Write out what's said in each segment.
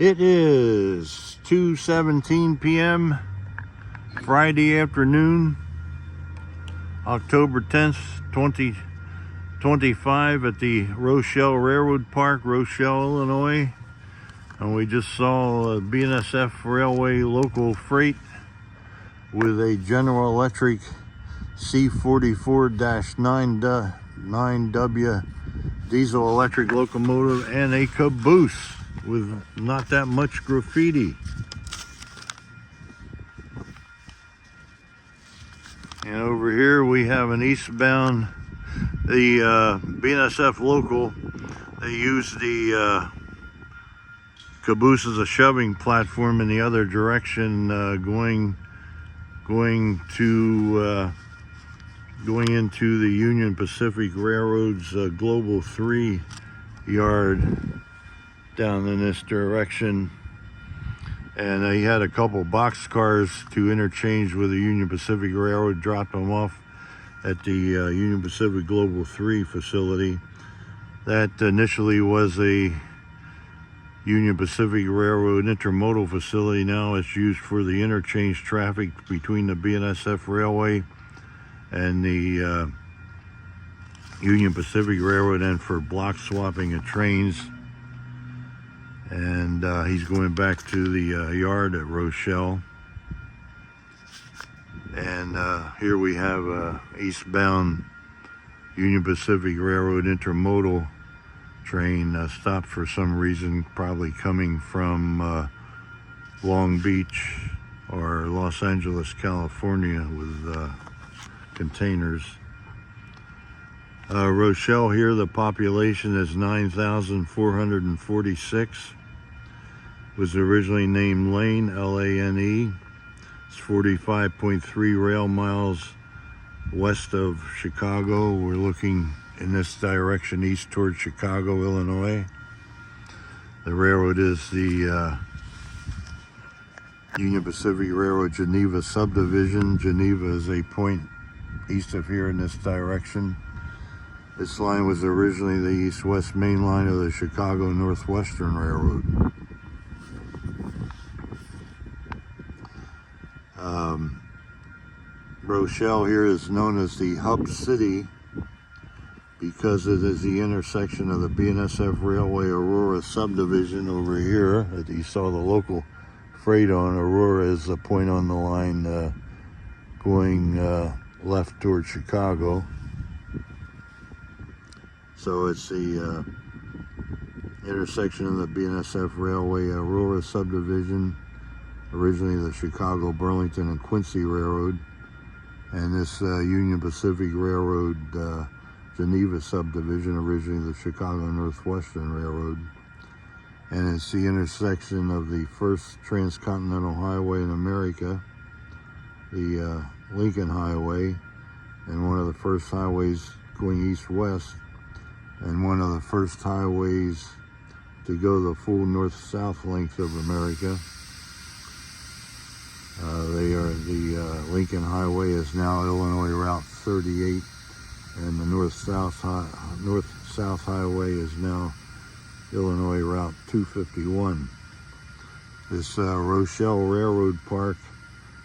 It is 2:17 p.m. Friday afternoon, October 10th, 2025 at the Rochelle Railroad Park, Rochelle, Illinois. And we just saw a BNSF Railway local freight with a General Electric C44-9W diesel electric locomotive and a caboose with not that much graffiti. And over here we have an eastbound, the BNSF local. They use the caboose as a shoving platform in the other direction, going into the Union Pacific Railroad's Global 3 yard down in this direction. And he had a couple box cars to interchange with the Union Pacific Railroad, dropped them off at the Union Pacific Global 3 facility. That initially was a Union Pacific Railroad Intermodal facility. Now it's used for the interchange traffic between the BNSF Railway and the Union Pacific Railroad, and for block swapping of trains. And he's going back to the yard at Rochelle. And here we have a eastbound Union Pacific Railroad Intermodal train stopped for some reason, probably coming from Long Beach or Los Angeles, California, with containers. Rochelle here, the population is 9,446. Was originally named Lane, L-A-N-E. It's 45.3 rail miles west of Chicago. We're looking in this direction east toward Chicago, Illinois. The railroad is the Union Pacific Railroad Geneva subdivision. Geneva is a point east of here in this direction. This line was originally the east-west main line of the Chicago Northwestern Railroad. Rochelle here is known as the Hub City because it is the intersection of the BNSF Railway Aurora subdivision over here that you saw the local freight on. Aurora is the point on the line going left toward Chicago. So it's the intersection of the BNSF Railway Aurora subdivision, originally the Chicago, Burlington, and Quincy Railroad, and this Union Pacific Railroad Geneva subdivision, originally the Chicago Northwestern Railroad. And it's the intersection of the first transcontinental highway in America, the Lincoln Highway, and one of the first highways going east-west, and one of the first highways to go the full north-south length of America. The Lincoln Highway is now Illinois Route 38, and the north-south highway is now Illinois Route 251. This Rochelle Railroad Park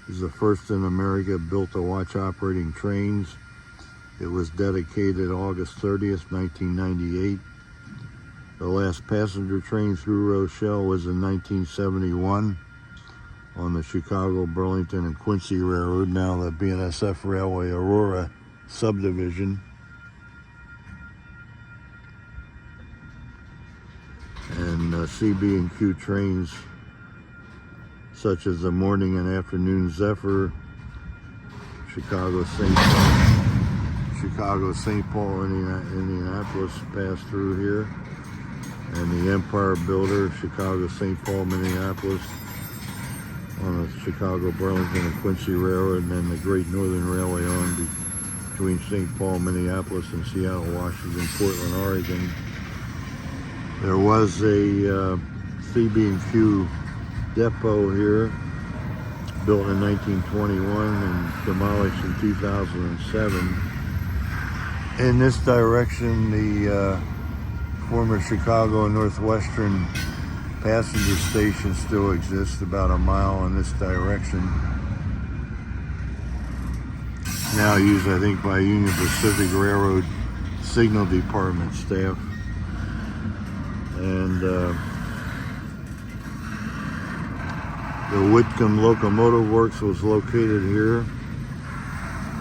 is the first in America built to watch operating trains. It was dedicated August 30th, 1998. The last passenger train through Rochelle was in 1971 on the Chicago, Burlington, and Quincy Railroad, now the BNSF Railway Aurora subdivision. And CB&Q trains such as the morning and afternoon Zephyr, Chicago, St. Paul, Indianapolis pass through here, and the Empire Builder, Chicago, St. Paul, Minneapolis, on the Chicago, Burlington, and Quincy Railroad, and then the Great Northern Railway on between St. Paul, Minneapolis, and Seattle, Washington, Portland, Oregon. There was a CB&Q depot here, built in 1921 and demolished in 2007. In this direction, the former Chicago Northwestern Passenger station still exists about a mile in this direction. Now used, I think, by Union Pacific Railroad Signal Department staff. And the Whitcomb Locomotive Works was located here.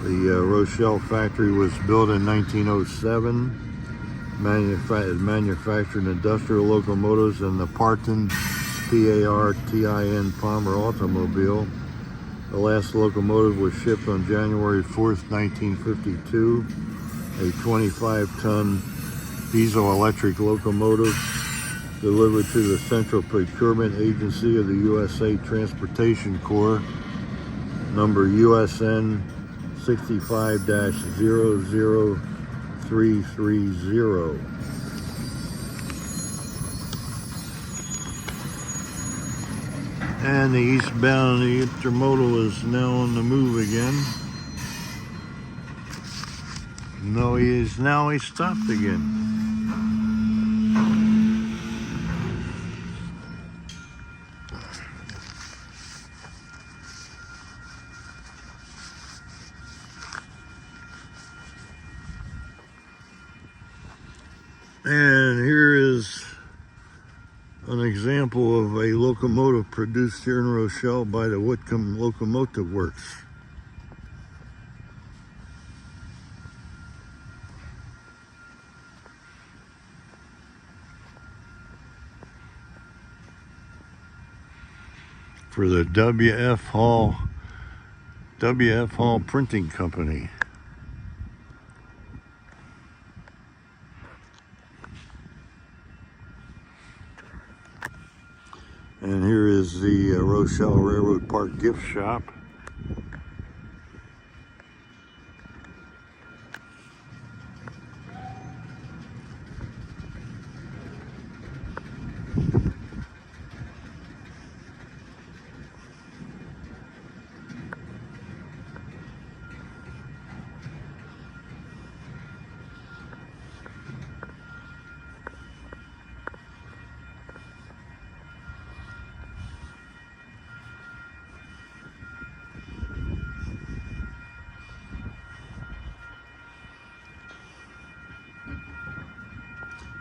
The Rochelle factory was built in 1907. Manufactured industrial locomotives and the Partin, P-A-R-T-I-N, Palmer automobile. The last locomotive was shipped on January 4th, 1952. A 25-ton diesel-electric locomotive delivered to the Central Procurement Agency of the USA Transportation Corps, number USN 65-00330. And the eastbound, the intermodal is now on the move again. No, he's stopped again. And here is an example of a locomotive produced here in Rochelle by the Whitcomb Locomotive Works. For the W.F. Hall Printing Company. And here is the Rochelle Railroad Park gift shop.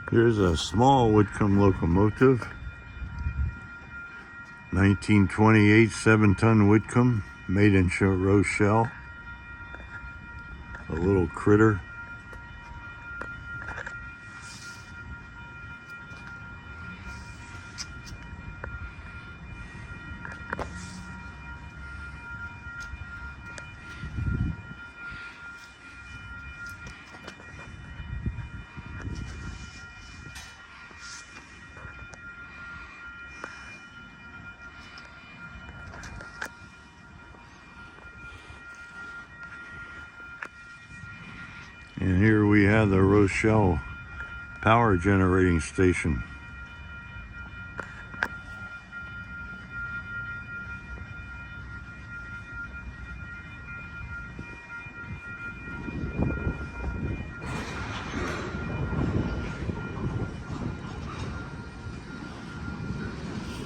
Here's a small Whitcomb locomotive, 1928 7-ton Whitcomb, made in Rochelle. A little critter. And here we have the Rochelle power generating station.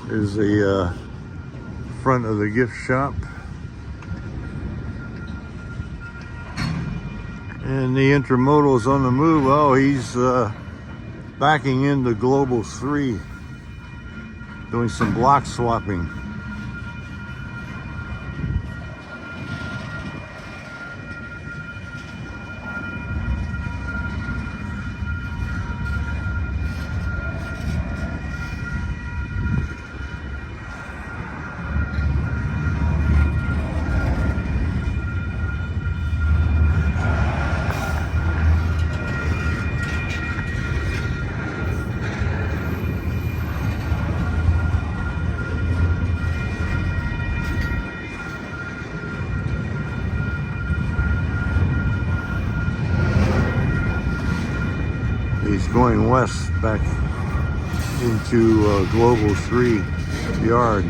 Here's the front of the gift shop. And the intermodal is on the move. Oh, he's backing into Global 3, doing some block swapping. He's going west back into Global 3 yard.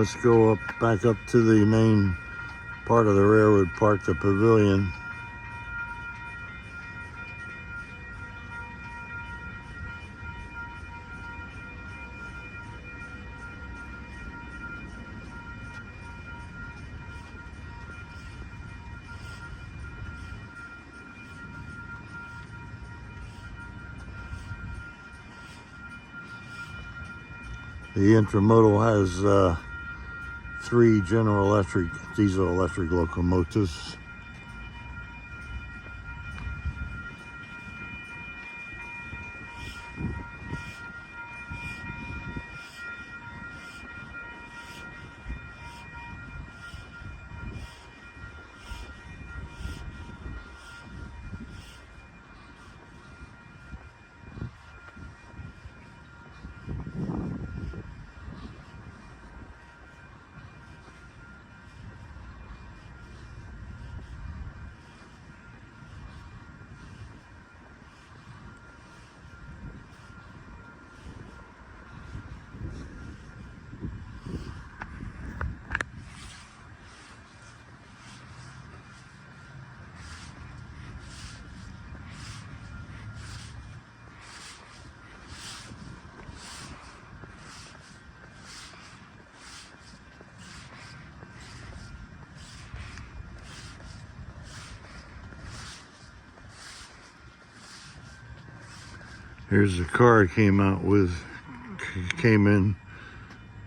let's go back up to the main part of the railroad park, the pavilion. The Intermodal has 3 General Electric diesel electric locomotives. Here's the car I came in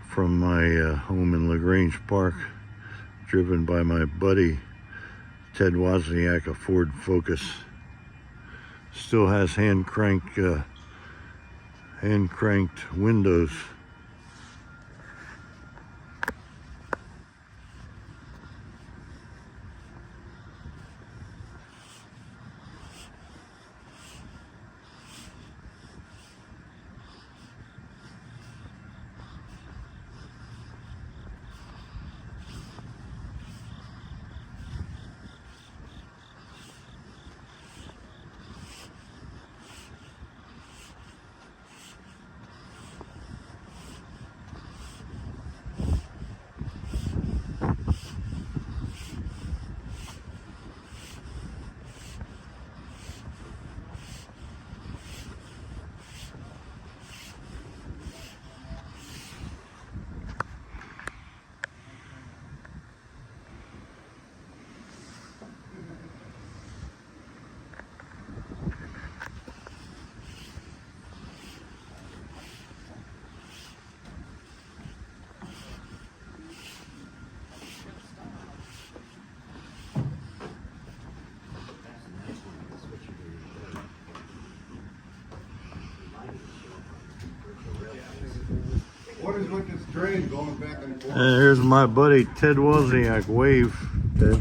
from my home in LaGrange Park, driven by my buddy Ted Wozniak, a Ford Focus. Still has hand cranked windows. What is with this train going back and forth? And here's my buddy Ted Wozniak. Wave, Ted.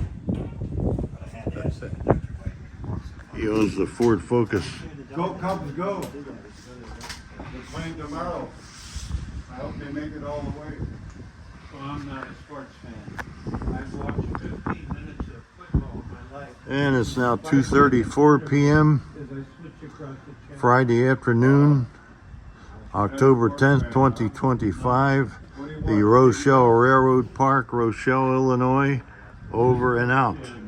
He owns the Ford Focus. Go Cubs go. They're playing tomorrow. I hope they make it all the way. Well, I'm not a sports fan. I've watched 15 minutes of football in my life. And it's now 2:34 p.m. As I switch across the channel. Friday afternoon, October 10th, 2025. The Rochelle Railroad Park, Rochelle, Illinois. Over and out.